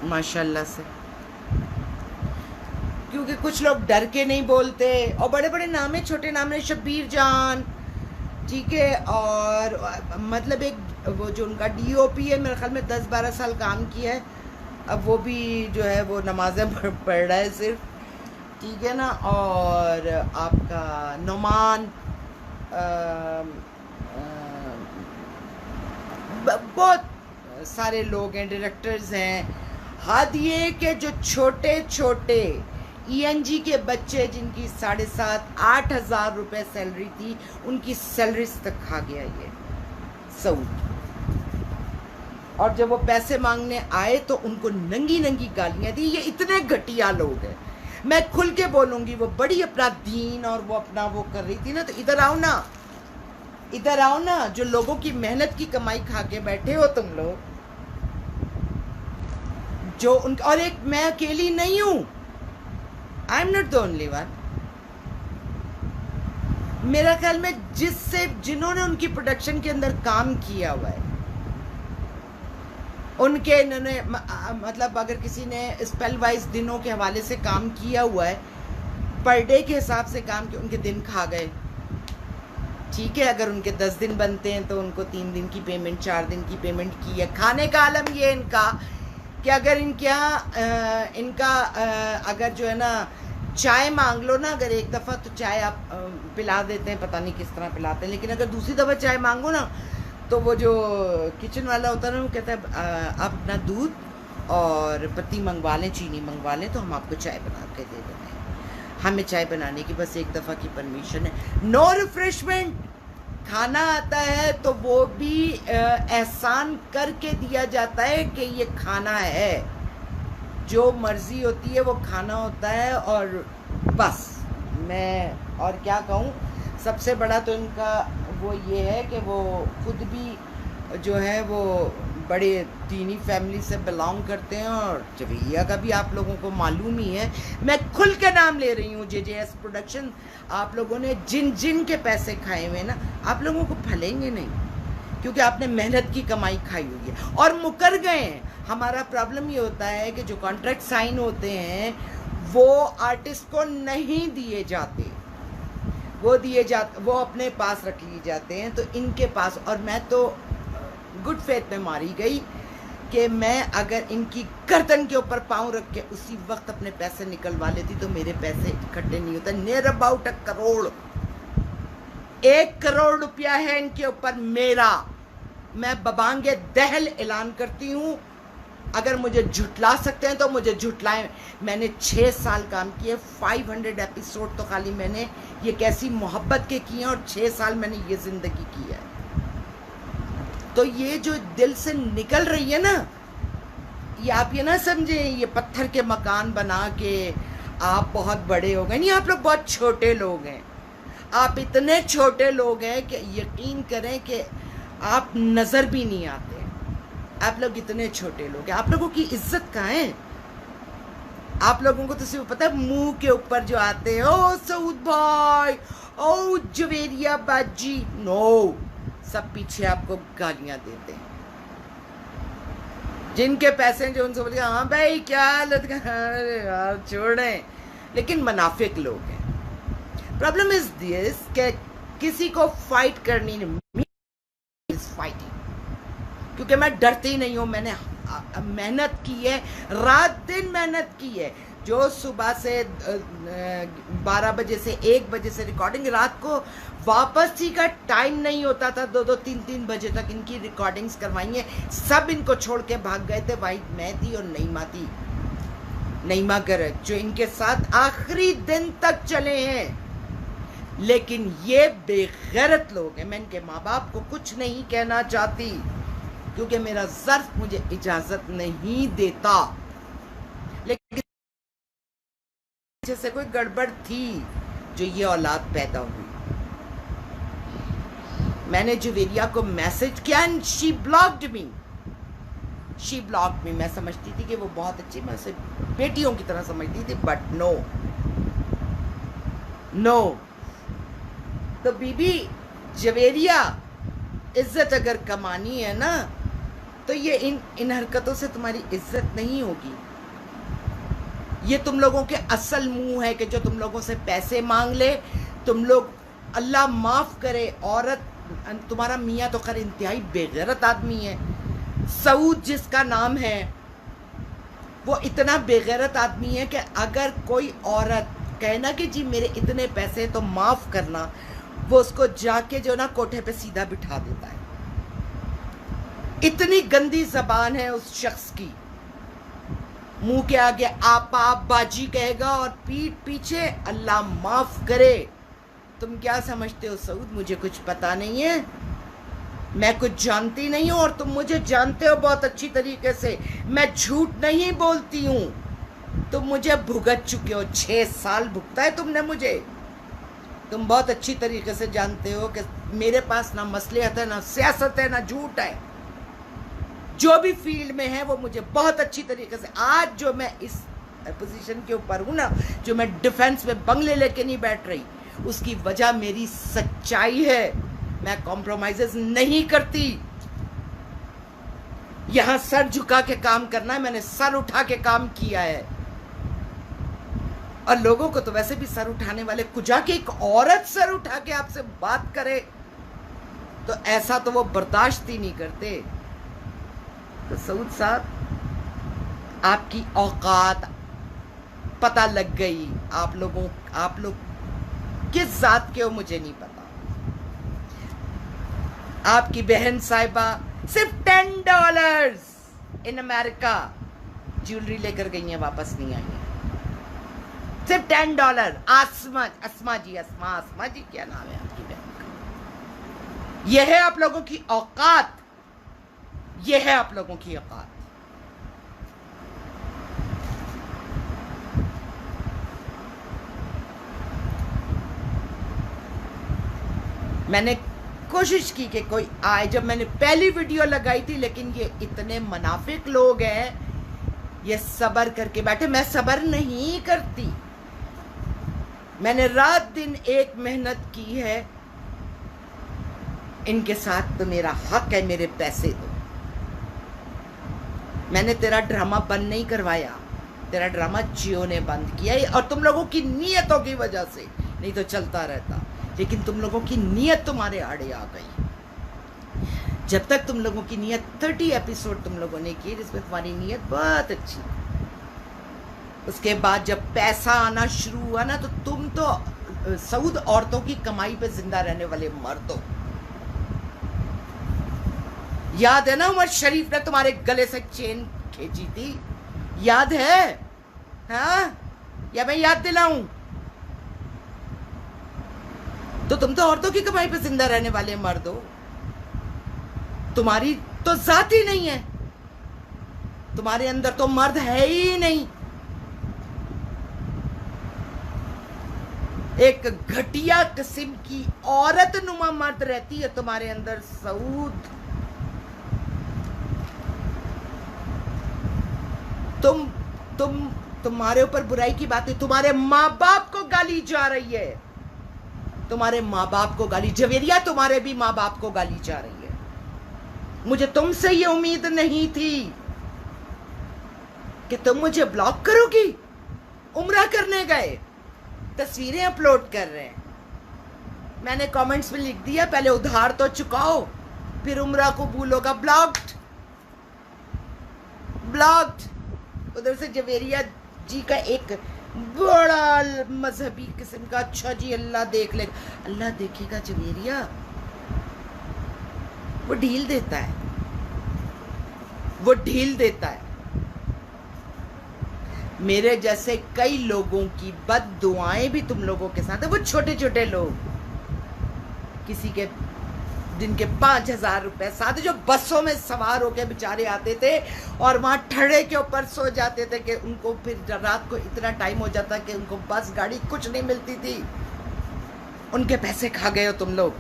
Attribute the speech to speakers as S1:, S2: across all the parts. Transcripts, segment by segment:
S1: माशाल्लाह से, क्योंकि कुछ लोग डर के नहीं बोलते, और बड़े बड़े नाम है, छोटे नाम है, शब्बीर जान, ठीक है, और मतलब एक वो जो उनका डीओपी है, मेरे ख्याल में 10-12 साल काम किया है, अब वो भी जो है वो नमाज़ें पढ़ रहा है सिर्फ, ठीक है ना। और आपका नुमान, बहुत सारे लोग हैं, डायरेक्टर्स हैं। हद ये कि जो छोटे छोटे ईएनजी के बच्चे जिनकी 7,500-8 हज़ार रुपये सैलरी थी, उनकी सैलरीज तक खा गया ये सऊद। और जब वो पैसे मांगने आए तो उनको नंगी नंगी गालियां दी। ये इतने घटिया लोग हैं, मैं खुल के बोलूंगी। वो बड़ी अपना दीन और वो अपना वो कर रही थी ना, तो इधर आओ ना, इधर आओ ना, जो लोगों की मेहनत की कमाई खा के बैठे हो तुम लोग, जो उन, और एक मैं अकेली नहीं हूं, I am not the only one. मेरा ख्याल में जिन्होंने उनकी प्रोडक्शन के अंदर काम किया हुआ है, उनके इन्होंने मतलब अगर किसी ने स्पेल वाइज दिनों के हवाले से काम किया हुआ है, पर डे के हिसाब से काम किया, उनके दिन खा गए, ठीक है। अगर उनके 10 दिन बनते हैं तो उनको 3 दिन की पेमेंट, 4 दिन की पेमेंट की है। खाने का आलम ये इनका कि अगर इनके यहाँ इनका अगर जो है ना चाय मांग लो ना, अगर एक दफ़ा तो चाय आप पिला देते हैं, पता नहीं किस तरह पिलाते हैं, लेकिन अगर दूसरी दफ़ा चाय मांगो ना, तो वो जो किचन वाला होता है ना, वो कहता है आप अपना दूध और पत्ती मंगवा लें, चीनी मंगवा लें, तो हम आपको चाय बना के दे देते हैं। हमें चाय बनाने की बस एक दफ़ा की परमिशन है, नो रिफ्रेशमेंट। खाना आता है तो वो भी एहसान करके दिया जाता है कि ये खाना है, जो मर्ज़ी होती है वो खाना होता है। और बस मैं और क्या कहूँ, सबसे बड़ा तो इनका वो ये है कि वो खुद भी जो है वो बड़े दीनी फैमिली से बिलोंग करते हैं, और जवेरिया का भी आप लोगों को मालूम ही है। मैं खुल के नाम ले रही हूँ, जेजेएस प्रोडक्शन, आप लोगों ने जिन जिन के पैसे खाए हुए ना, आप लोगों को फलेंगे नहीं, क्योंकि आपने मेहनत की कमाई खाई हुई है और मुकर गए हैं। हमारा प्रॉब्लम ये होता है कि जो कॉन्ट्रैक्ट साइन होते हैं वो आर्टिस्ट को नहीं दिए जाते, वो अपने पास रख लिए जाते हैं, तो इनके पास। और मैं तो गुड फेथ में मारी गई कि मैं अगर इनकी गर्दन के ऊपर पाँव रख के उसी वक्त अपने पैसे निकलवा लेती तो मेरे पैसे इकट्ठे नहीं होते। नियर अबाउट 1 करोड़, 1 करोड़ रुपया है इनके ऊपर मेरा। मैं बबांगे दहल ऐलान करती हूँ, अगर मुझे झुटला सकते हैं तो मुझे झुटलाएं। मैंने 6 साल काम किए, 500 एपिसोड तो खाली मैंने ये कैसी मोहब्बत के किए हैं, और 6 साल मैंने ये जिंदगी की है। तो ये जो दिल से निकल रही है ना, ये आप ये ना समझे ये पत्थर के मकान बना के आप बहुत बड़े हो गए, नहीं, आप लोग बहुत छोटे लोग हैं। आप इतने छोटे लोग हैं कि यकीन करें कि आप नजर भी नहीं आते। आप लोग इतने छोटे लोग हैं, आप लोगों की इज्जत कहाँ है? आप लोगों को तो सिर्फ पता है मुंह के ऊपर जो आते हैं, ओ सऊद भाई, ओ जवेरिया बाजी, नो, सब पीछे आपको गालियां देते हैं। जिनके पैसे जो उनसे बोलिए हाँ भाई क्या हालत, अरे यार छोड़ें, लेकिन मुनाफिक लोग हैं। प्रॉब्लम इज दिस कि किसी को फाइट करनी नहीं, फाइटिंग, क्योंकि मैं डरती नहीं हूं। मैंने मेहनत की है, रात दिन मेहनत की है। जो सुबह से 12 बजे से 1 बजे से रिकॉर्डिंग, रात को वापस ही का टाइम नहीं होता था, 2-2, 3-3 बजे तक इनकी रिकॉर्डिंग्स करवाई हैं। सब इनको छोड़ के भाग गए थे, भाई मैं थी और नईमा थी, नईमा गर्ग, जो इनके साथ आखिरी दिन तक चले हैं। लेकिन ये बेगैरत लोग हैं। मैं इनके माँ बाप को कुछ नहीं कहना चाहती, क्योंकि मेरा ज़र्फ मुझे इजाजत नहीं देता, लेकिन जैसे कोई गड़बड़ थी जो ये औलाद पैदा हुई। मैंने जवेरिया को मैसेज किया एंड शी ब्लॉक्ड मी, मैं समझती थी कि वो बहुत अच्छी, मैं उसे बेटियों की तरह समझती थी, बट नो। तो बीबी जवेरिया, इज्जत अगर कमानी है ना तो ये इन हरकतों से तुम्हारी इज्जत नहीं होगी। ये तुम लोगों के असल मुंह है कि जो तुम लोगों से पैसे मांग ले। तुम लोग, अल्लाह माफ करे, औरत, तुम्हारा मियाँ तो खैर इंतहाई बेगैरत आदमी है। सऊद जिसका नाम है वो इतना बेगैरत आदमी है कि अगर कोई औरत कहे ना कि जी मेरे इतने पैसे तो माफ करना, वो उसको जाके जो ना कोठे पे सीधा बिठा देता है। इतनी गंदी जबान है उस शख्स की। मुंह के आगे आपा बाजी कहेगा और पीठ पीछे अल्लाह माफ करे। तुम क्या समझते हो सऊद? मुझे कुछ पता नहीं है, मैं कुछ जानती नहीं हूं और तुम मुझे जानते हो बहुत अच्छी तरीके से। मैं झूठ नहीं बोलती हूं। तुम मुझे भुगत चुके हो, 6 साल भुगता है तुमने मुझे। तुम बहुत अच्छी तरीके से जानते हो कि मेरे पास ना मसलियत है, ना सियासत है, ना झूठ है। जो भी फील्ड में है वो मुझे बहुत अच्छी तरीके से, आज जो मैं इस पोजीशन के ऊपर हूं ना, जो मैं डिफेंस में बंगले लेके नहीं बैठ रही, उसकी वजह मेरी सच्चाई है। मैं कॉम्प्रोमाइजेस नहीं करती। यहां सर झुका के काम करना है, मैंने सर उठा के काम किया है। और लोगों को तो वैसे भी सर उठाने वाले, कुजा के एक औरत सर उठा के आपसे बात करे तो ऐसा तो वो बर्दाश्त ही नहीं करते। तो सऊद साहब, आपकी औकात पता लग गई। आप लोग किस जात के हो मुझे नहीं पता। आपकी बहन साहिबा सिर्फ $10 इन अमेरिका ज्वेलरी लेकर गई हैं, वापस नहीं आई हैं। सिर्फ $10। अस्मा जी क्या नाम है आपकी बहन का? यह है आप लोगों की औकात, यह है आप लोगों की औकात। मैंने कोशिश की कि कोई आए, जब मैंने पहली वीडियो लगाई थी, लेकिन ये इतने मुनाफिक लोग हैं, ये सब्र करके बैठे। मैं सब्र नहीं करती। मैंने रात दिन एक मेहनत की है। इनके साथ तो मेरा हक है, मेरे पैसे दो। मैंने तेरा ड्रामा बंद नहीं करवाया, तेरा ड्रामा जियो ने बंद किया, और तुम लोगों की नीयतों की वजह से, नहीं तो चलता रहता। लेकिन तुम लोगों की नीयत तुम्हारे आड़े आ गई। जब तक तुम लोगों की नीयत, 30 एपिसोड तुम लोगों ने किए जिसमें तुम्हारी नीयत बहुत अच्छी, उसके बाद जब पैसा आना शुरू हुआ ना, तो तुम तो सऊद औरतों की कमाई पे जिंदा रहने वाले मर्द हो। याद है ना उमर शरीफ ने तुम्हारे गले से चेन खींची थी? याद है? हाँ, या मैं याद दिलाऊं? तो तुम तो औरतों की कमाई पे जिंदा रहने वाले मर्द हो। तुम्हारी तो जात ही नहीं है, तुम्हारे अंदर तो मर्द है ही नहीं। एक घटिया किस्म की औरत नुमा मर्द रहती है तुम्हारे अंदर सऊद। तुम्हारे ऊपर बुराई की बात है, तुम्हारे माँ बाप को गाली जा रही है, तुम्हारे माँ बाप को गाली, जवेरिया तुम्हारे भी माँ बाप को गाली जा रही है। मुझे तुमसे ये उम्मीद नहीं थी कि तुम मुझे ब्लॉक करोगी। उम्रा करने गए, तस्वीरें अपलोड कर रहे हैं, मैंने कमेंट्स में लिख दिया पहले उधार तो चुकाओ फिर उम्रा कबूल होगा। ब्लॉक्ड। उधर से जवेरिया जी का एक बड़ा मजहबी किस्म का, अच्छा जी अल्लाह देख ले, अल्लाह देखेगा जवेरिया, वो ढील देता है, वो ढील देता है। मेरे जैसे कई लोगों की बद दुआएं भी तुम लोगों के साथ है। वो छोटे छोटे लोग, किसी के जिनके 5,000 रुपए साथ, जो बसों में सवार होकर बेचारे आते थे और वहां ठड़े के ऊपर सो जाते थे कि उनको फिर रात को इतना टाइम हो जाता कि उनको बस गाड़ी कुछ नहीं मिलती थी। उनके पैसे खा गए हो तुम लोग।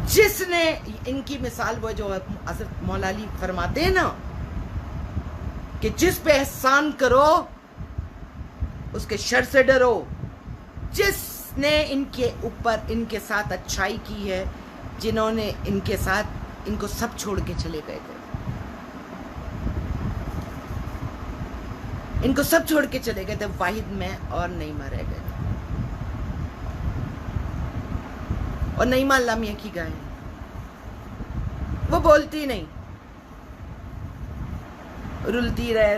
S1: जिसने इनकी मिसाल, वो जो हज़रत मौला अली फरमाते हैं ना कि जिस पे एहसान करो उसके शर से डरो। जिसने इनके ऊपर, इनके साथ अच्छाई की है, जिन्होंने इनके साथ इनको सब छोड़ के चले गए थे। इनको सब छोड़ के चले गए थे, वाहिद में और नईमा रह गए थे। और नईमा अल्लाह मियां की गाय है, वो बोलती नहीं, रुलती रहे,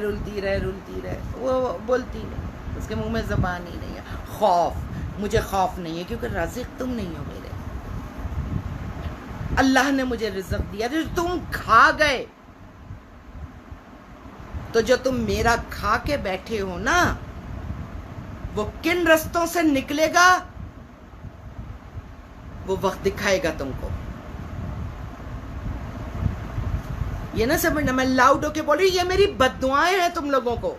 S1: वो बोलती नहीं, उसके मुंह में जबान ही नहीं है। खौफ, मुझे खौफ नहीं है क्योंकि राज़िक तुम नहीं हो मेरे। अल्लाह ने मुझे रिज़्क़ दिया, जो तुम खा गए, तो जो तुम मेरा खा के बैठे हो ना, वो किन रास्तों से निकलेगा वो वक्त दिखाएगा तुमको। ये ना समझना मैं लाउड होके बोल रही, ये मेरी बद्दुआएं हैं तुम लोगों को,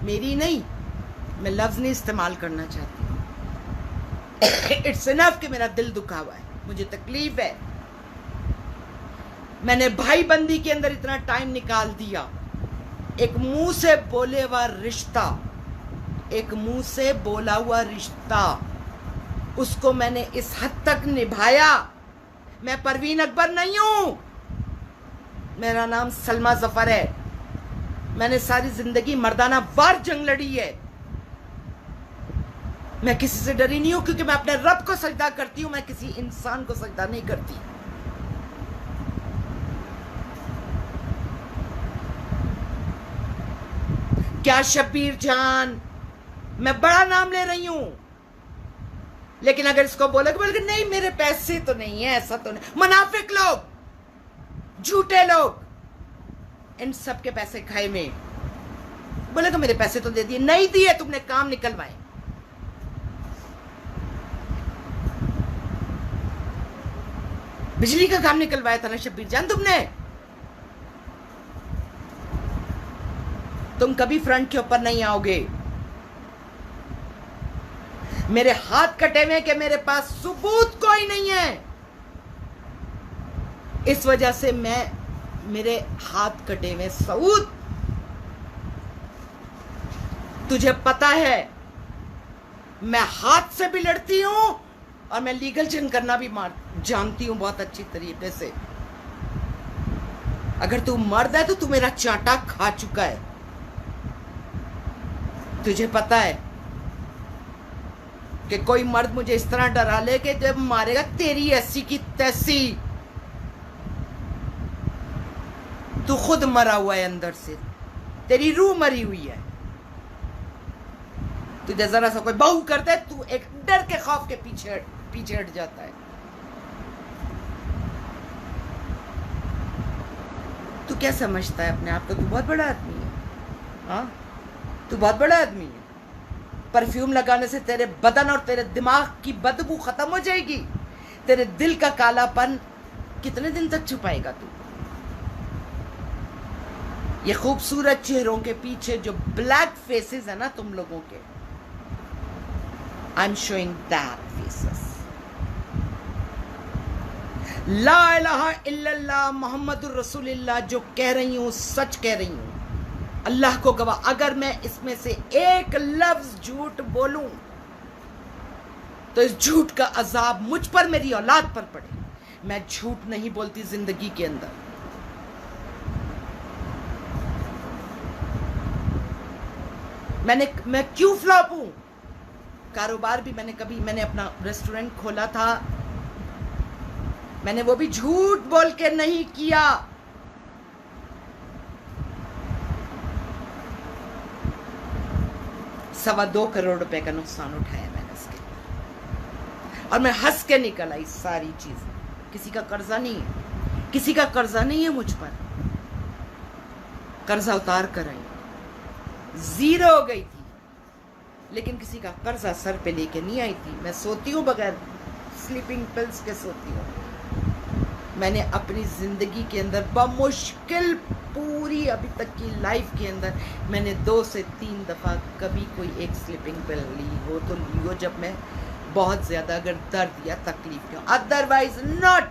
S1: मेरी नहीं। मैं लफ्ज नहीं इस्तेमाल करना चाहती। इट्स इनफ कि मेरा दिल दुखा हुआ है, मुझे तकलीफ है। मैंने भाई बंदी के अंदर इतना टाइम निकाल दिया। एक मुंह से बोले हुआ रिश्ता, एक मुंह से बोला हुआ रिश्ता, उसको मैंने इस हद तक निभाया। मैं परवीन अकबर नहीं हूं, मेरा नाम सलमा जफर है। मैंने सारी जिंदगी मर्दाना वार जंग लड़ी है। मैं किसी से डरी नहीं हूं क्योंकि मैं अपने रब को सजदा करती हूं, मैं किसी इंसान को सजदा नहीं करती। क्या शब्बीर जान, मैं बड़ा नाम ले रही हूं, लेकिन अगर इसको बोले नहीं मेरे पैसे तो नहीं है, ऐसा तो नहीं। मुनाफिक लोग, झूठे लोग, इन सब के पैसे खाए में बोलेगा मेरे पैसे तो दे दिए, नहीं दिए, तुमने काम निकलवाए। बिजली का काम निकलवाया था ना शब्बीर जान तुमने। तुम कभी फ्रंट के ऊपर नहीं आओगे। मेरे हाथ कटे हुए कि मेरे पास सबूत कोई नहीं है, इस वजह से मैं, मेरे हाथ कटे हुए सबूत, तुझे पता है मैं हाथ से भी लड़ती हूं और मैं लीगल जंग करना भी जानती हूं बहुत अच्छी तरीके से। अगर तू मर्द है तो तू मेरा चांटा खा चुका है। तुझे पता है कि कोई मर्द मुझे इस तरह डरा ले कि जब मारेगा तेरी ऐसी की तैसी। तू खुद मरा हुआ है अंदर से, तेरी रूह मरी हुई है। तुझे जरा सा कोई बहू करता है, तू एक डर के खौफ के पीछे हट जाता है। तू क्या समझता है अपने आप को? तू बहुत बड़ा आदमी है। हाँ, तू बहुत बड़ा आदमी है। परफ्यूम लगाने से तेरे बदन और तेरे दिमाग की बदबू खत्म हो जाएगी। तेरे दिल का कालापन कितने दिन तक छुपाएगा तू? ये खूबसूरत चेहरों के पीछे जो ब्लैक फेसेस है ना तुम लोगों के, I am showing that faces. ला इलाहा इल्लल्लाह मुहम्मदुर रसूलुल्लाह जो कह रही हूं सच कह रही हूं, अल्लाह को गवाह। अगर मैं इसमें से एक लफ्ज झूठ बोलूं तो इस झूठ का अजाब मुझ पर, मेरी औलाद पर पड़े। मैं झूठ नहीं बोलती जिंदगी के अंदर। मैं क्यों फ्लॉप हूं? कारोबार भी मैंने अपना रेस्टोरेंट खोला था, मैंने वो भी झूठ बोल के नहीं किया। $2.25 करोड़ रुपए का नुकसान उठाया मैंने इसके, और मैं हंस के निकल आई सारी चीज। किसी का कर्जा नहीं है, किसी का कर्जा नहीं है मुझ पर। कर्जा उतार कर आई, जीरो हो गई थी, लेकिन किसी का कर्जा सर पे लेके नहीं आई थी। मैं सोती हूँ बगैर स्लीपिंग पिल्स के सोती हूँ। मैंने अपनी जिंदगी के अंदर बमुश्किल पूरी अभी तक की लाइफ के अंदर मैंने 2 से 3 दफा कभी कोई एक स्लीपिंग पिल ली हो तो ली हो, जब मैं बहुत ज्यादा अगर दर्द या तकलीफ हो, अदरवाइज नॉट।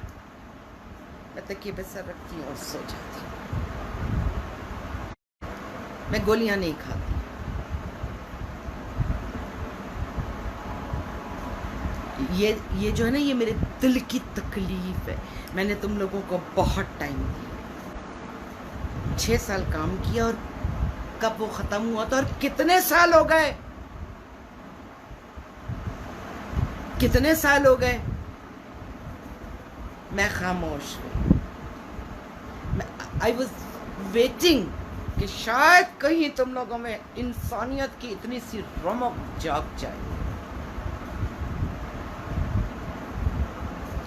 S1: मैं तकिए पे सर रखती हूँ और सो जाती हूँ। मैं गोलियां नहीं खाती। ये जो है ना, ये मेरे दिल की तकलीफ है। मैंने तुम लोगों को बहुत टाइम दिया, 6 साल काम किया, और कब वो खत्म हुआ था और कितने साल हो गए, कितने साल हो गए। मैं खामोश हुई। आई वॉज वेटिंग कि शायद कहीं तुम लोगों में इंसानियत की इतनी सी रमक जाग जाए,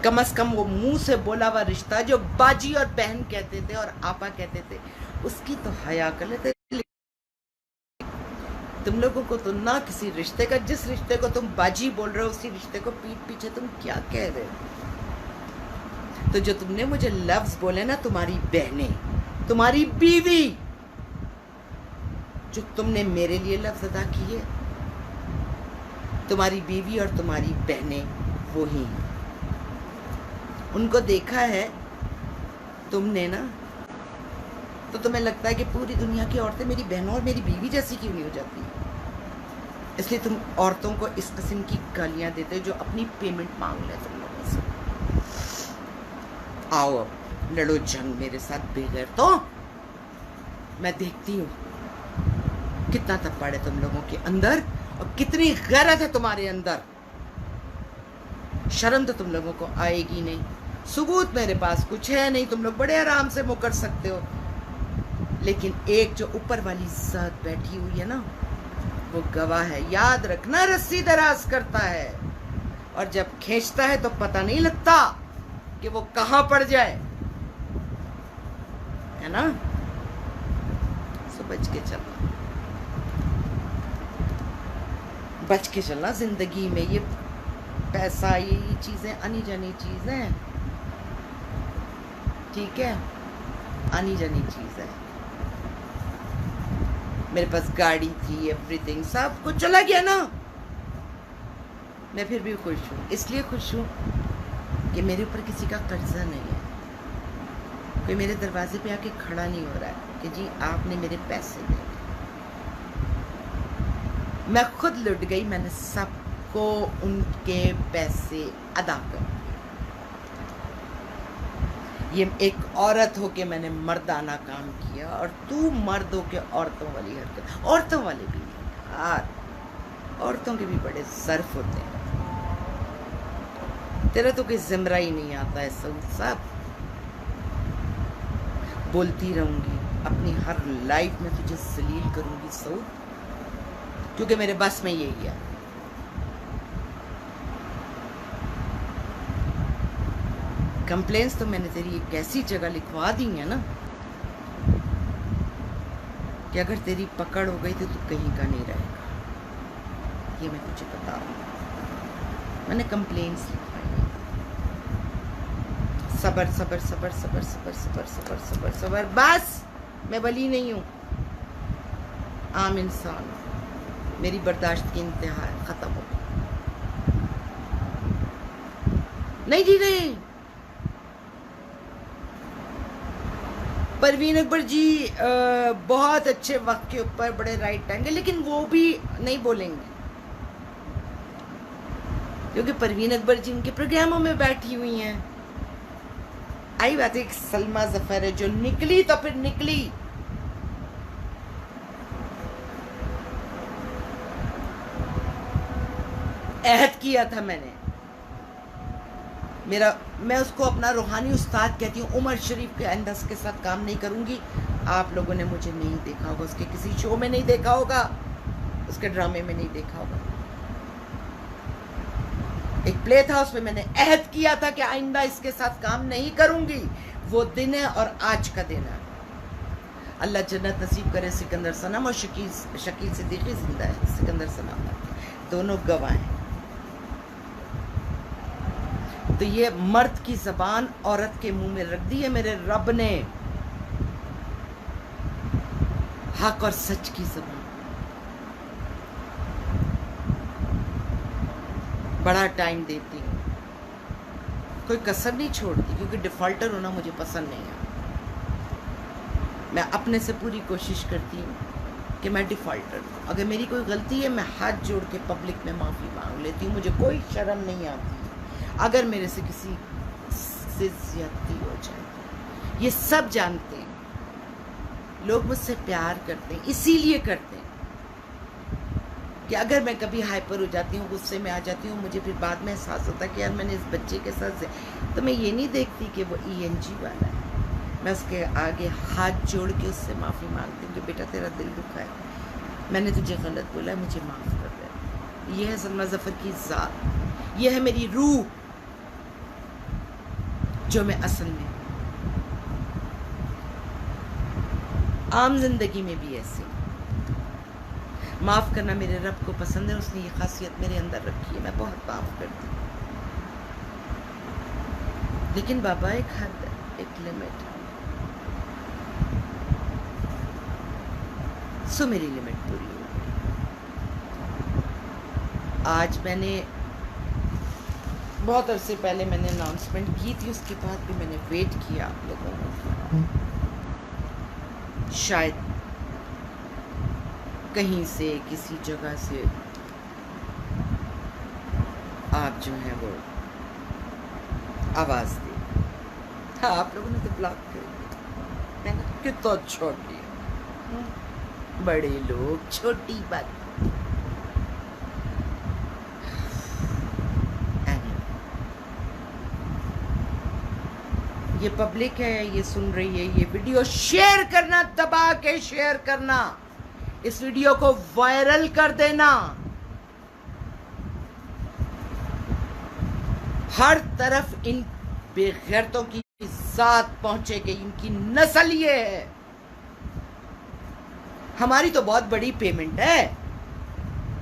S1: कम से कम वो मुंह से बोला हुआ रिश्ता जो बाजी और बहन कहते थे और आपा कहते थे, उसकी तो हया कर लेते। तुम लोगों को तो ना किसी रिश्ते का, जिस रिश्ते को तुम बाजी बोल रहे हो उसी रिश्ते को पीठ पीछे तुम क्या कह रहे हो। तो जो तुमने मुझे लफ्ज बोले ना, तुम्हारी बहनें, तुम्हारी बीवी, जो तुमने मेरे लिए लफ्ज अदा किए, तुम्हारी बीवी और तुम्हारी बहनें वो ही हैं। उनको देखा है तुमने ना, तो तुम्हें लगता है कि पूरी दुनिया की औरतें मेरी बहनों और मेरी बीवी जैसी क्यों नहीं हो जाती। इसलिए तुम औरतों को इस किस्म की गालियां देते हो जो अपनी पेमेंट मांग ले तुम लोगों से। आओ अब लड़ो जंग मेरे साथ बेगैर, तो मैं देखती हूँ कितना तप्पड़ है तुम लोगों के अंदर और कितनी गैरत है तुम्हारे अंदर। शर्म तो तुम लोगों को आएगी नहीं। सबूत मेरे पास कुछ है नहीं, तुम लोग बड़े आराम से मुकर सकते हो, लेकिन एक जो ऊपर वाली ज़ात बैठी हुई है ना, वो गवाह है। याद रखना, रस्सी दराज करता है और जब खींचता है तो पता नहीं लगता कि वो कहां पड़ जाए, है ना। सो बच के चलना, बच के चलना जिंदगी में। ये पैसा, ये चीजें आनी जानी चीजें, ठीक है, आनी जानी चीज है। मेरे पास गाड़ी थी, एवरीथिंग, सब कुछ चला गया ना। मैं फिर भी खुश हूँ, इसलिए खुश हूँ कि मेरे ऊपर किसी का कर्जा नहीं है। कोई मेरे दरवाजे पे आके खड़ा नहीं हो रहा है कि जी आपने मेरे पैसे दे। मैं खुद लुट गई, मैंने सबको उनके पैसे अदा कर। ये एक औरत होके मैंने मर्दाना काम किया और तू मर्द होके औरतों वाली हरकत। औरतों वाले भी यार, औरतों के भी बड़े ज़र्फ होते हैं। तेरा तो कोई ज़िमरा ही नहीं आता है। सब बोलती रहूंगी, अपनी हर लाइफ में तुझे जलील करूंगी सऊद, क्योंकि मेरे बस में यही है। कंप्लेंट्स तो मैंने तेरी एक ऐसी जगह लिखवा दी है ना कि अगर तेरी पकड़ हो गई तो तू कहीं का नहीं रहेगा। ये मैं तुझे बता रहा हूँ, मैंने कंप्लेंट्स लिखवाई है। सबर सबर सबर सबर सबर सबर सबर सबर सबर, बस। मैं वली नहीं हूँ, आम इंसान। मेरी बर्दाश्त की इंतहा खत्म हो गई। नहीं जी नहीं। परवीन अकबर जी बहुत अच्छे वक्त के ऊपर बड़े राइट टाइम के, लेकिन वो भी नहीं बोलेंगे क्योंकि परवीन अकबर जी उनके प्रोग्रामों में बैठी हुई हैं। आई बात एक सलमा जफर है जो निकली तो फिर निकली। अहद किया था मैंने, मैं उसको अपना रूहानी उस्ताद कहती हूँ। उमर शरीफ के अंदस के साथ काम नहीं करूंगी। आप लोगों ने मुझे नहीं देखा होगा, उसके किसी शो में नहीं देखा होगा, उसके ड्रामे में नहीं देखा होगा। एक प्ले था, उसमें मैंने अहद किया था कि आइंदा इसके साथ काम नहीं करूंगी। वो दिन है और आज का दिन है। अल्लाह जन्नत नसीब करे। सिकंदर सनम और शकील सिद्दीकी जिंदा है। सिकंदर सनम दोनों गवाह हैं। तो ये मर्द की जबान औरत के मुंह में रख दी है मेरे रब ने, हक और सच की जबान। बड़ा टाइम देती हूँ, कोई कसर नहीं छोड़ती, क्योंकि डिफॉल्टर होना मुझे पसंद नहीं है। मैं अपने से पूरी कोशिश करती हूँ कि मैं डिफ़ॉल्टर हूँ। अगर मेरी कोई गलती है, मैं हाथ जोड़ के पब्लिक में माफ़ी मांग लेती हूँ, मुझे कोई शर्म नहीं आती अगर मेरे से किसी से ज़्यादती हो जाए। ये सब जानते हैं, लोग मुझसे प्यार करते हैं, इसीलिए करते हैं कि अगर मैं कभी हाइपर हो जाती हूँ, गुस्से में आ जाती हूँ, मुझे फिर बाद में एहसास होता है कि यार मैंने इस बच्चे के साथ से, तो मैं ये नहीं देखती कि वो ENG वाला है, मैं उसके आगे हाथ जोड़ के उससे माफ़ी मांगती हूँ कि बेटा तेरा दिल दुखा है, मैंने तुझे गलत बोला है, मुझे माफ़ कर दे। ये है सलमा ज़फ़र की ज़ात, ये है मेरी रूह जो मैं असल में आम जिंदगी में भी ऐसे। माफ़ करना मेरे रब को पसंद है, उसने ये खासियत मेरे अंदर रखी है, मैं बहुत माफ़ करती हूँ। लेकिन बाबा एक हद है, एक लिमिट है। सो मेरी लिमिट पूरी हो गई। आज मैंने बहुत अरसे पहले मैंने अनाउंसमेंट की थी, उसके बाद भी मैंने वेट किया आप लोगों को, शायद कहीं से किसी जगह से आप जो हैं वो आवाज़ दे। हाँ, आप लोगों ने तो ब्लॉक कर दिया, मैंने कितना छोटी बड़े लोग छोटी बात। ये पब्लिक है, ये सुन रही है, ये वीडियो शेयर करना, दबा के शेयर करना, इस वीडियो को वायरल कर देना, हर तरफ इन बेगैरतों की जात पहुंचेगी, इनकी नस्ल ये है। हमारी तो बहुत बड़ी पेमेंट है,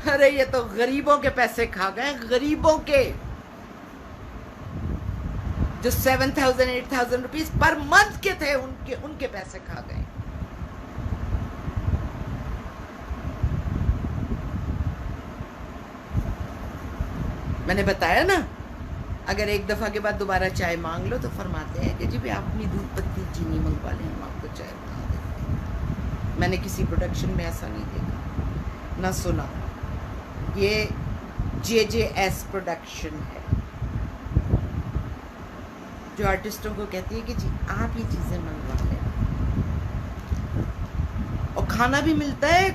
S1: अरे ये तो गरीबों के पैसे खा गए, गरीबों के जो 7,000 8,000 रुपीज पर मंथ के थे, उनके पैसे खा गए। मैंने बताया ना, अगर एक दफा के बाद दोबारा चाय मांग लो तो फरमाते हैं कि जी भी आप अपनी दूध पत्ती चीनी मंगवा लें, हम आपको चाय बना देते हैं। मैंने किसी प्रोडक्शन में ऐसा नहीं देखा ना सुना। ये JJS प्रोडक्शन है जो आर्टिस्टों को कहती है कि जी आप ये चीज़ें मंगवा लें, और खाना भी मिलता है,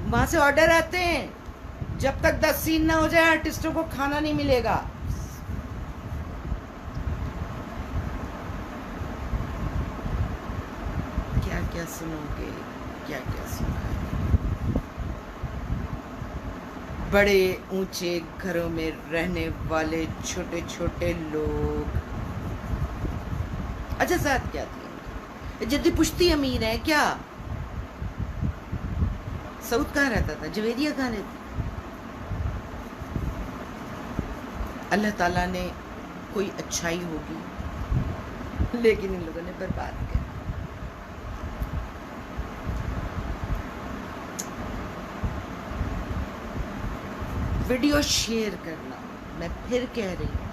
S1: वहाँ से ऑर्डर आते हैं, जब तक 10 सीन ना हो जाए आर्टिस्टों को खाना नहीं मिलेगा। क्या क्या सुनोगे, क्या क्या सुनाए। बड़े ऊंचे घरों में रहने वाले छोटे छोटे लोग। अच्छा साथ क्या थी, जद्दी पुश्ती अमीर है क्या? सऊद कहाँ रहता था, जवेरिया कहाँ रहती? अल्लाह ताला ने कोई अच्छाई होगी, लेकिन इन लोगों ने बर्बाद किया। वीडियो शेयर करना, मैं फिर कह रही हूँ,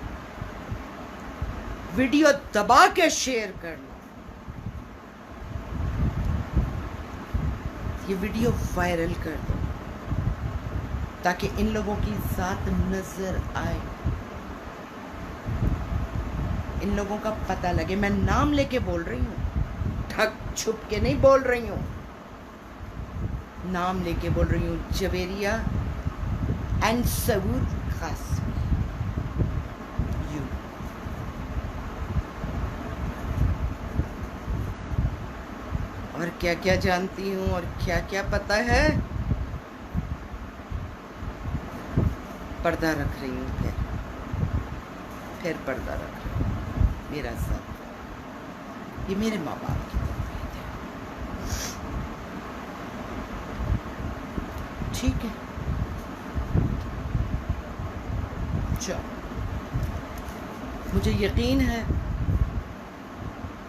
S1: वीडियो दबा के शेयर करना, ये वीडियो वायरल कर दो ताकि इन लोगों की जात नजर आए, इन लोगों का पता लगे। मैं नाम लेके बोल रही हूँ, ठग छुप के नहीं बोल रही हूँ, नाम लेके बोल रही हूँ। Javeria and Saud Qasmi, you. और क्या क्या जानती हूँ और क्या क्या पता है, पर्दा रख रही हूँ, फिर पर्दा रख रही हूँ। मेरा साथ, ये मेरे माँ बाप की तरबियत है, ठीक है। चलो, मुझे यकीन है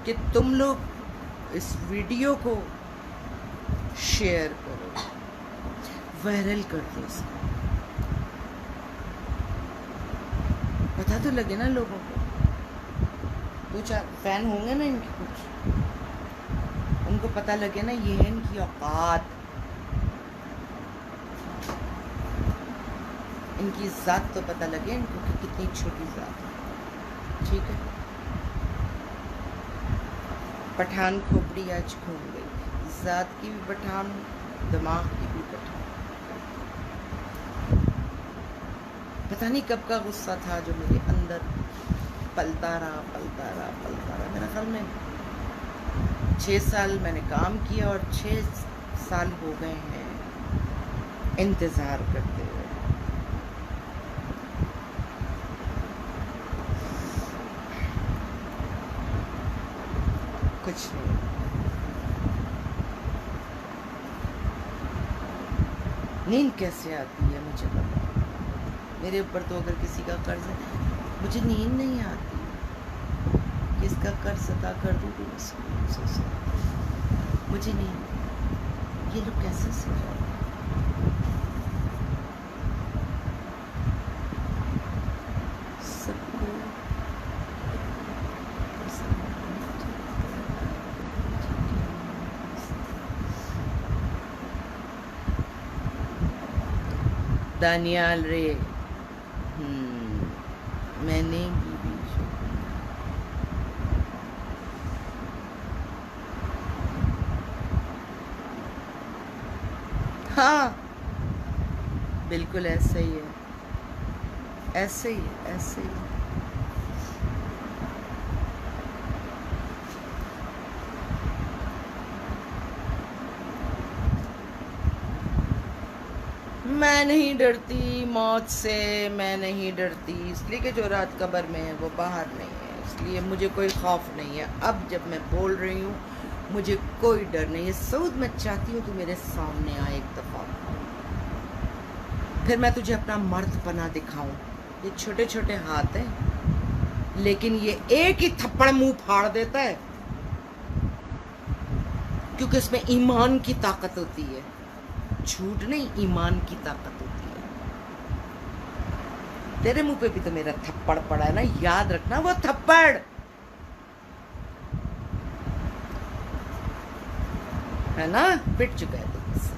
S1: कि तुम लोग इस वीडियो को शेयर करो, वायरल कर दो इसको, पता तो लगे ना लोगों को। दो चार फैन होंगे ना इनके, कुछ उनको पता लगे ना ये है इनकी औकात। इनकी ज़ात तो पता लगे इनको कि कितनी छोटी ज़ात है। ठीक है, पठान खोपड़ी आज घूम गई, ज़ात की भी पठान, दिमाग की भी पठान। पता नहीं कब का गुस्सा था जो मेरे अंदर पलता रहा। मेरा ख्याल में 6 साल मैंने काम किया और 6 साल हो गए हैं इंतज़ार करते हुए। कुछ नहीं, नींद कैसे आती है मुझे पता। मेरे ऊपर तो अगर किसी का कर्ज है, मुझे नींद नहीं आती कि इसका कर्ज अदा कर दूँ तो मुझे नींद। ये लोग कैसे सिखाए? सबको दानियाल रे, मैंने बीबी हाँ बिल्कुल ऐसे ही है, ऐसे ही है, ऐसे ही। मैं नहीं डरती मौत से, मैं नहीं डरती इसलिए कि जो रात कब्र में है वो बाहर नहीं है, इसलिए मुझे कोई खौफ नहीं है। अब जब मैं बोल रही हूँ मुझे कोई डर नहीं है। सऊद मैं चाहती हूँ तू मेरे सामने आए एक दफ़ा, फिर मैं तुझे अपना मर्द पना दिखाऊं। ये छोटे छोटे हाथ हैं लेकिन ये एक ही थप्पड़ मुंह फाड़ देता है, क्योंकि इसमें ईमान की ताकत होती है, झूठ नहीं, ईमान की ताकत होती है। तेरे मुंह पे भी तो मेरा थप्पड़ पड़ा है ना, याद रखना वो थप्पड़। है ना, पिट चुका है तो मुझसे।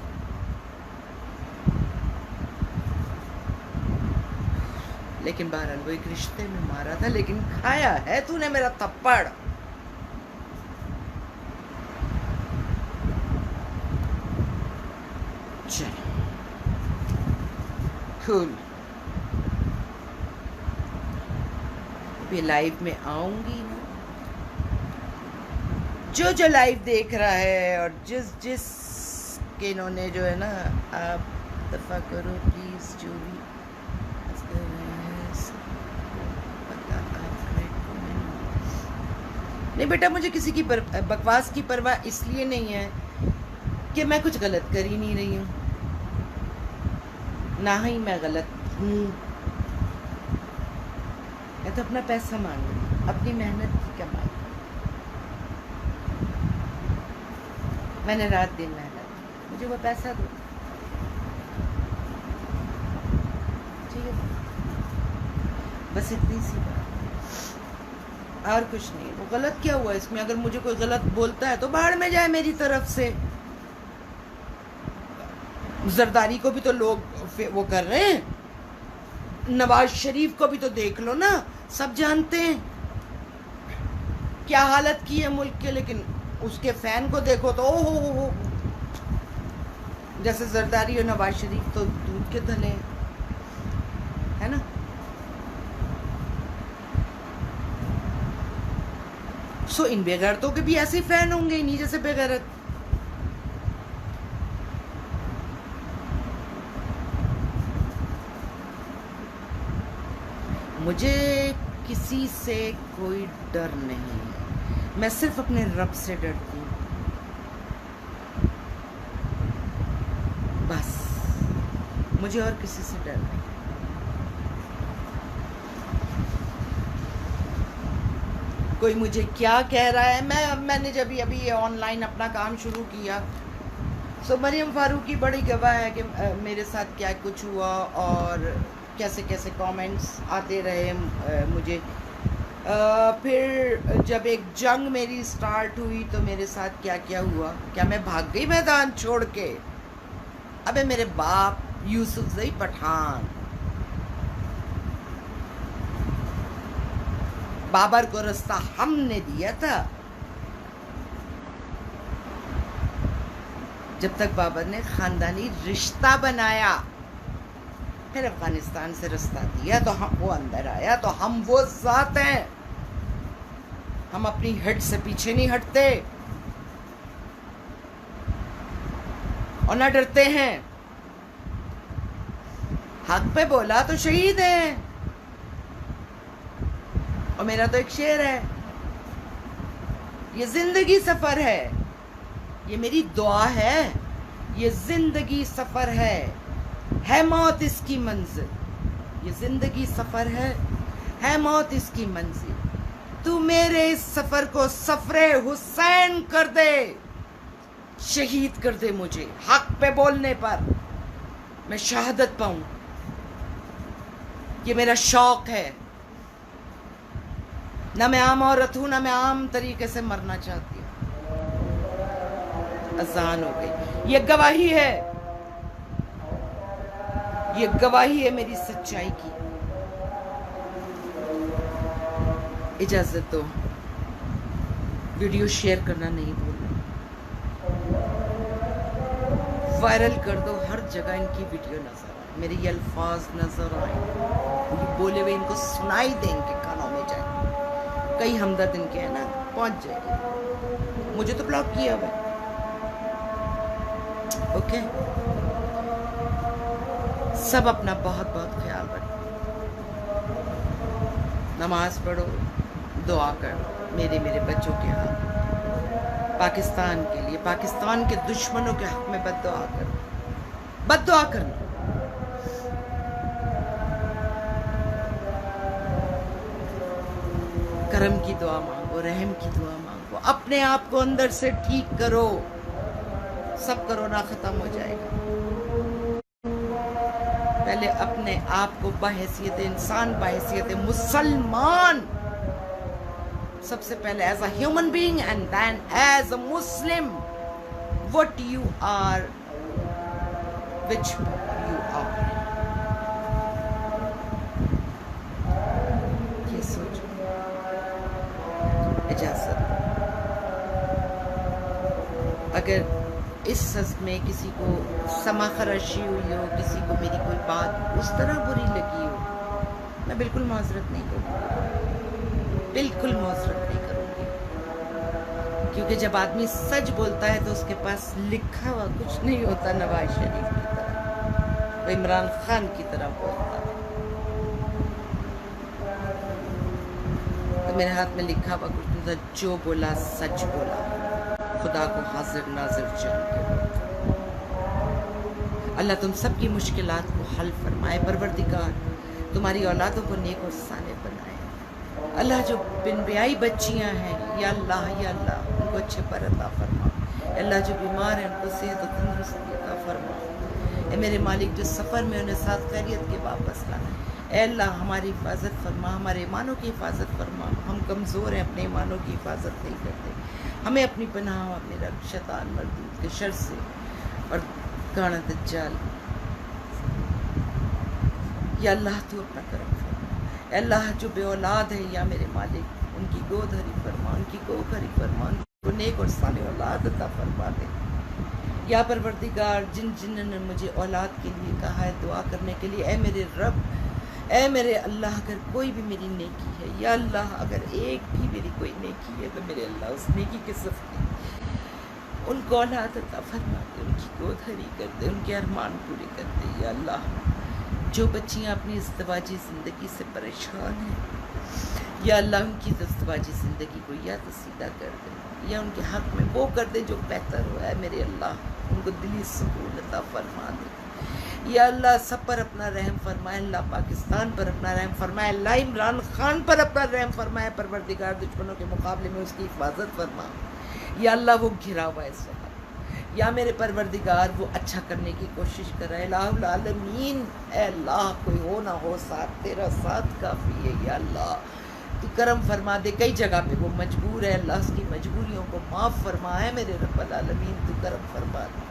S1: लेकिन बहरहाल वो एक रिश्ते में मारा था, लेकिन खाया है तूने मेरा थप्पड़। कूल, ये लाइव में आऊंगी ना, जो लाइव देख रहा है और जिस के इन्होंने जो है ना, आप दफा करो प्लीज, जो भी नहीं बेटा, मुझे किसी की बकवास की परवाह इसलिए नहीं है कि मैं कुछ गलत कर ही नहीं रही हूँ, ना ही मैं गलत हूँ। मैं तो अपना पैसा मांग रही हूँ, अपनी मेहनत की कमाई। मैंने रात दिन मेहनत, मुझे वो पैसा दो, ठीक है? बस इतनी सी बात, और कुछ नहीं। वो गलत क्या हुआ इसमें? अगर मुझे कोई गलत बोलता है तो बाहर में जाए मेरी तरफ से। जरदारी को भी तो लोग वो कर रहे हैं, नवाज शरीफ को भी तो देख लो ना, सब जानते हैं क्या हालत की है मुल्क के, लेकिन उसके फैन को देखो तो ओ हो, जैसे जरदारी और नवाज शरीफ तो दूध के धले हैं, है ना। सो इन बेगैरतों के भी ऐसे फैन होंगे, इन्हीं जैसे बेगैरत। मुझे किसी से कोई डर नहीं है, मैं सिर्फ अपने रब से डरती हूँ, बस। मुझे और किसी से डर नहीं। कोई मुझे क्या कह रहा है, मैंने जब अभी ऑनलाइन अपना काम शुरू किया, सो मरियम फारूकी बड़ी गवाह है कि मेरे साथ क्या कुछ हुआ और कैसे कैसे कमेंट्स आते रहे मुझे। फिर जब एक जंग मेरी स्टार्ट हुई तो मेरे साथ क्या क्या हुआ, क्या मैं भाग गई मैदान छोड़ के? अबे मेरे बाप यूसुफ जई पठान, बाबर को रास्ता हमने दिया था। जब तक बाबर ने खानदानी रिश्ता बनाया, फिर अफगानिस्तान से रास्ता दिया तो हम वो अंदर आया, तो हम वो जात हैं। हम अपनी हिट से पीछे नहीं हटते और ना डरते हैं। हक पे बोला तो शहीद है। और मेरा तो एक शेर है, ये जिंदगी सफर है, ये मेरी दुआ है, ये जिंदगी सफर है मौत इसकी मंजिल। ये जिंदगी सफर है मौत इसकी मंजिल। तू मेरे इस सफर को सफरे हुसैन कर दे, शहीद कर दे मुझे। हक पे बोलने पर मैं शहादत पाऊं, ये मेरा शौक है। ना मैं आम औरत हूं, ना मैं आम तरीके से मरना चाहती हूं। अजान हो गई, ये गवाही है, ये गवाही है मेरी सच्चाई की। इजाजत दो, वीडियो शेयर करना नहीं भूलना, वायरल कर दो, हर जगह इनकी वीडियो नजर आए, मेरे ये अल्फाज नजर आए, ये बोले हुए इनको सुनाई दे, इनके कानों में जाए। कई हमदर्द इनके हैं ना, पहुंच जाएगी। मुझे तो ब्लॉक किया हुआ है। ओके, सब अपना बहुत बहुत ख्याल रखो, नमाज पढ़ो, दुआ करो मेरे बच्चों के हाथ, पाकिस्तान के लिए, पाकिस्तान के दुश्मनों के हक में बद्दुआ करो, बद्दुआ करना। करम की दुआ मांगो, रहम की दुआ मांगो, अपने आप को अंदर से ठीक करो, सब कोरोना खत्म हो जाएगा। पहले अपने आप को बहैसियत इंसान, बहैसियत मुसलमान, सबसे पहले as a human being and then as a Muslim, what you are, which you are, ये सोचो। इजाजत, अगर इस सज़ में किसी को समाखराशी हुई हो, किसी को मेरी कोई बात उस तरह बुरी लगी हो, मैं बिल्कुल माजरत नहीं करूँगी, बिल्कुल माजरत नहीं करूँगी। क्योंकि जब आदमी सच बोलता है तो उसके पास लिखा हुआ कुछ नहीं होता नवाज शरीफ की तरह, वो इमरान खान की तरह बोलता है। तो मेरे हाथ में लिखा हुआ कुछ नहीं था, जो बोला सच बोला, खुदा को हाजिर नाजिर जान के। अल्लाह तुम सबकी मुश्किलात को हल फरमाए, परवरदिगार तुम्हारी औलादों को नेक और साले बनाए। अल्लाह जो बिन ब्याही बच्चियां हैं, या अल्लाह उनको अच्छे पर अता फरमा। अल्लाह जो बीमार हैं उनको सेहत और तंदुरुस्ती अता फरमा। मेरे मालिक जो सफ़र में उन्हें साथ खैरियत के वापस लाना। अल्लाह हमारी हिफाजत फरमा, हमारे ईमानों की हिफाजत फरमा। हम कमज़ोर हैं, अपने ईमानों की हिफाजत नहीं करते। हमें अपनी पनाह, अपने रब शैतान मरदूद के शर से और गाना दज्जाल। या अल्लाह तू अपना करम फरमा। अल्लाह जो बे औलाद है, या मेरे मालिक उनकी गोद हरी फरमा, उनकी कोख हरी फरमा, उनको नेक और साले औलाद अता फरमा दे। या परवरदिगार जिन जिन्होंने मुझे औलाद के लिए कहा है दुआ करने के लिए, ए मेरे रब, ए मेरे अल्लाह, अगर कोई भी मेरी नेकी है, या अल्लाह अगर एक भी मेरी कोई नेकी है तो मेरे अल्लाह उस नेकी के सफ़र उनको औलाद अता फरमा दे, उनकी गोद हरी कर दे, उनके अरमान पूरे कर दे। या अल्लाह जो बच्चियाँ अपनी इज़्दिवाजी ज़िंदगी से परेशान हैं, या अल्लाह उनकी इज़्दिवाजी ज़िंदगी को या तो सीधा कर दे, या उनके हक़ में वो कर दे जो बेहतर हुआ है। मेरे अल्लाह उनको दिली सुकून अता फरमा दे। या अल्लाह सब पर अपना रहम फरमाए, अल्लाह पाकिस्तान पर अपना रहम फरमाए, अल्लाह इमरान खान पर अपना रहम फरमाए, परवरदिगार दुश्मनों के मुकाबले में उसकी हिफाजत फरमा। या अल्लाह वो घिरा हुआ है इस वक्त, या मेरे परवरदिगार वो अच्छा करने की कोशिश कर रहा है। इलाहुल आलमीन, ए अल्लाह कोई हो ना हो साथ, तेरा साथ काफ़ी है। या अल्लाह तू करम फरमा दे, कई जगह पे वो मजबूर है, अल्लाह उसकी मजबूरियों को माफ़ फरमाए। मेरे रब्बुल आलमीन तू करम फरमा दे।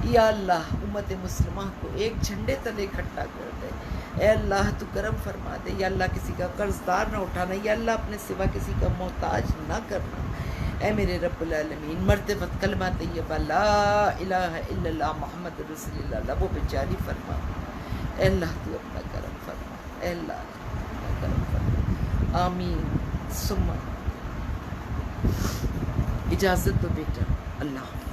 S1: या अल्लाह उम्मत मुस्लिमा को एक झंडे तले इकट्ठा कर दे। ए अल्लाह तू करम फरमा दे। या अल्लाह किसी का कर्जदार ना उठाना। या अल्लाह अपने सिवा किसी का मोहताज ना करना। ए मेरे रब्बुल आलमीन मरते वक्त कलमा तैयबा ला इलाहा इल्लल्लाह मुहम्मद रसूलुल्लाह लबों पे जारी फरमा। ए अल्लाह तू अपना करम फरमा। ए अल्लाह अपना करम फरमा। आमीन सुम्मा। इजाज़त दो बेटा। अल्लाह।